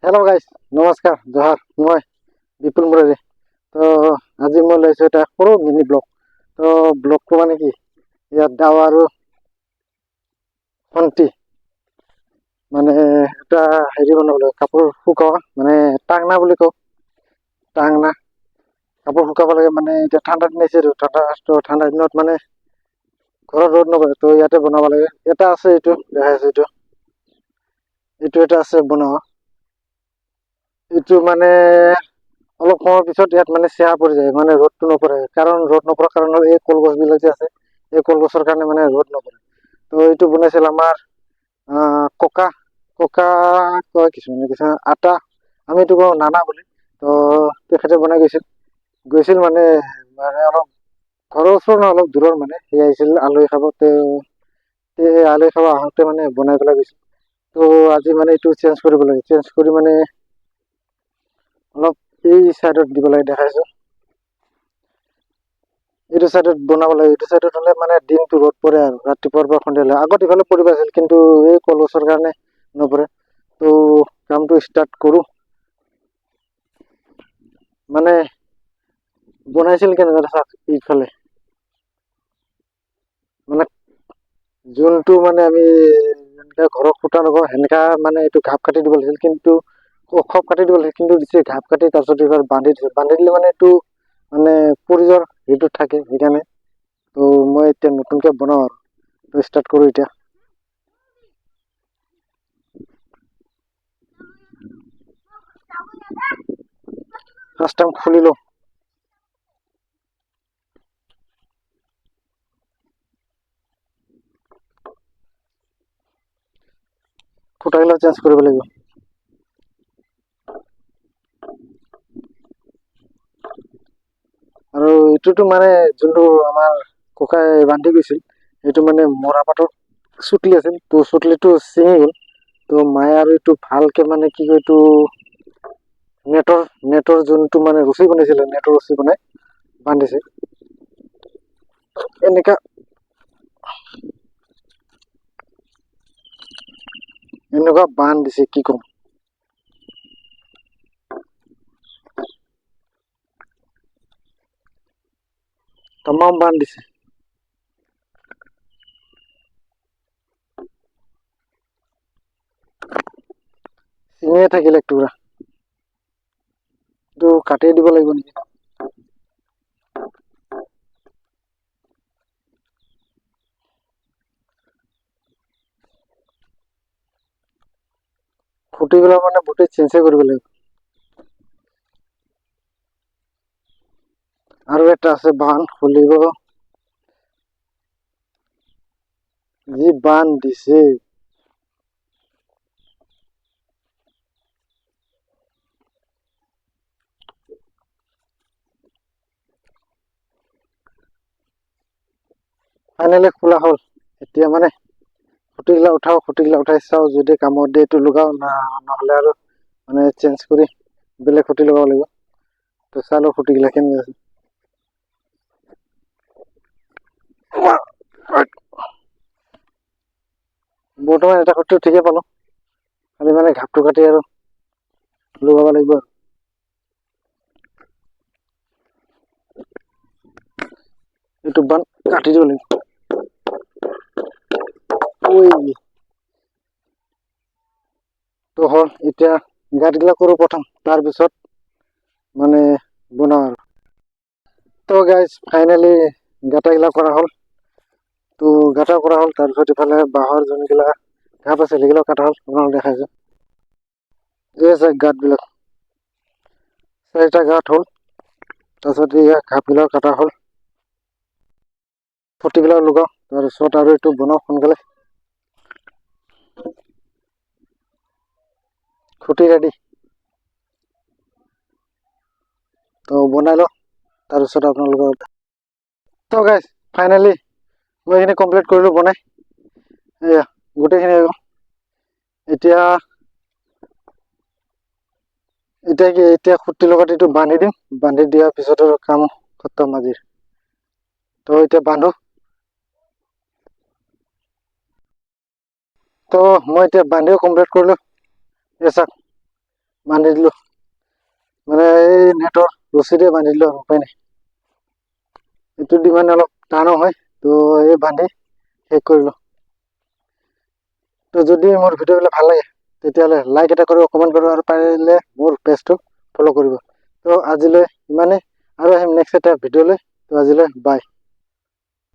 Hello' guys, নমস্কাৰ জহাৰ। মই বিপুল মুৰাৰী। তো আজি মই লৈছোঁ এটা সৰু মিনি ব্লগ। তো ব্লগটো মানে কি, ইয়াত দাও আৰু খন্তি মানে এটা হেৰি বনাব লাগে, কাপোৰ শুকোৱা মানে টাংনা বুলি কওঁ। টাংনা কাপোৰ শুকাব লাগে, মানে এতিয়া ঠাণ্ডা দিন আহিছে, ঠাণ্ডা দিনত মানে ঘৰত ৰ'দ নপৰে, তো ইয়াতে বনাব লাগে। এটা আছে, এইটো দেখাই আছে, এইটো এটা আছে বনোৱা। এইটো মানে অলপ সময়ৰ পিছত ইয়াত মানে চেৱা পৰি যায়, মানে ৰ'দটো নপৰে। কাৰণ ৰ'দ নপৰাৰ কাৰণে এই কলগছ বিলাক যে আছে, এই কলগছৰ কাৰণে মানে ৰ'দ নপৰে। তো এইটো বনাইছিল আমাৰ ককা ককা কয়, কিছুমানে আটা, আমি এইটো কওঁ নানা বুলি। তো তেখেতে বনাই গৈছিল মানে অলপ ঘৰৰ ওচৰৰ নহয়, অলপ দূৰৰ মানে। সি আহিছিল আলহী খাব, আলহী খাব আহোঁতে মানে বনাই পেলাই গৈছিল। তো আজি মানে এইটো চেঞ্জ কৰিব লাগে, চেঞ্জ কৰি মানে অলপ এই চাইডত দিব লাগে, দেখাইছো। এইটো চাইডত বনাব লাগে, এইটো চাইডত হলে মানে দিনটো ৰ'দ পৰে আৰু ৰাতিপুৱাৰ পৰা সন্ধিয়ালৈ। আগত ইফালে পৰিব আছিল, কিন্তু এই কলগছৰ কাৰণে নপৰে। তো কামটো ষ্টাৰ্ট কৰো। মানে বনাইছিল কেনেকুৱা চাওক, ইফালে মানে যোনটো মানে আমি যেনেকা ঘৰত খুটা লগোৱা সেনেকা মানে এইটো ঘাপ কাটি দিব লাগিছিল, কিন্তু খপ কাটি দিব লাগিছিল, কিন্তু দিছে ঘাপ কাটি। তাৰপিছত এইবাৰ বান্ধি দিছে, বান্ধি দিলে মানে এইটো মানে পৰি যোৱাৰ সেইটো থাকে, সেইকাৰণে। তো মই এতিয়া নতুনকে বনাওঁ আৰু ষ্টাৰ্ট কৰো এতিয়া। ফাৰ্ষ্ট টাইম খুলি লওঁ। খুঁটাগিলা চেঞ্জ কৰিব লাগিব। আৰু এইটোতো মানে যোনটো আমাৰ ককাই বান্ধি গৈছিল, এইটো মানে মৰাপাটৰ চুতলি আছিল, তো চুতলিটো ছিঙি গ'ল। তো মায়ে আৰু এইটো ভালকে মানে কি কয়, এইটো নেটৰ যোনটো মানে ৰছী বনাইছিলে, নেটৰ ৰছী বনাই বান্ধিছে এনেকা। এনেকুৱা বান্ধ দিছে, কি কম। তামাম বান্ধ দিছে। ছিঙিয়ে থাকিল এক টুকুৰা। এইটো কাটিয়ে দিব লাগিব নেকি। খুঁটিবিলাক মানে গোটেই চেঞ্জে কৰিব লাগিব। আৰু এটা আছে বান্ধ খুলিব, যি বান্ধ দিছে। ফাইনেলি খোলা হ'ল। এতিয়া মানে খুঁটিগিলা উঠাও, খুঁটিগিলা উঠাই চাওঁ, যদি কামত দিয়ে এইটো লগাও, নহ'লে আৰু মানে চেঞ্জ কৰি বেলেগ খুঁটি লগাব লাগিব। তো চালো খুঁটিগিলা কেনেকৈ আছে। বৰ্তমান এটা খুঁটিটো ঠিকে পালো, খালি মানে ঘাপটো কাটি আৰু লগাব লাগিব। এইটো বান্ধ কাটি দিব লাগিব। তো হ'ল, এতিয়া গাঁতগিলা কৰো প্ৰথম, তাৰপিছত মানে বনাওঁ আৰু। তো গাইজ ফাইনেলি গাঁটাগিলা কৰা হ'ল। তো গাঁটা কৰা হ'ল, তাৰপিছত ইফালে বাঁহৰ যোনগিলা ঘাপ আছে সেইগিলাও কাটা হ'ল, আপোনালোক দেখাইছো। এই আছে গাঁতবিলাক, 4টা গাঁত হ'ল। তাৰপিছত এই ঘাপগিলাও কাটা হ'ল, খুঁটিগিলাও লগাও, তাৰপিছত আৰু এইটো বনাওঁ সোনকালে। খুঁটি ৰেডি। তো বনাই লওঁ, তাৰপিছত আপোনালোকৰ। তো গাইজ ফাইনেলি মই এইখিনি কমপ্লিট কৰিলো বনাই। এয়া গোটেইখিনি হৈ গ'ল। এতিয়া এতিয়া খুঁটি লগত এইটো বান্ধি দিম, বান্ধি দিয়াৰ পিছত আৰু কাম খতম আজিৰ। তো এতিয়া বান্ধো। তো মই এতিয়া বান্ধিও কমপ্লিট কৰিলো। এই চাওক, বান্ধি দিলোঁ মানে এই নেটৰ ৰছীৰে বান্ধি দিলোঁ আৰু উপায় নাই এইটো দি মানে অলপ টানো হয় তো এই বান্ধি শেষ কৰিলোঁ তো যদি মোৰ ভিডিঅ'বিলাক ভাল লাগে তেতিয়াহ'লে লাইক এটা কৰিব কমেণ্ট কৰিব আৰু পাৰিলে মোৰ পেজটো ফ'ল' কৰিব তো আজিলৈ ইমানেই আৰু আহিম নেক্সট এটা ভিডিঅ'লৈ তো আজিলৈ বাই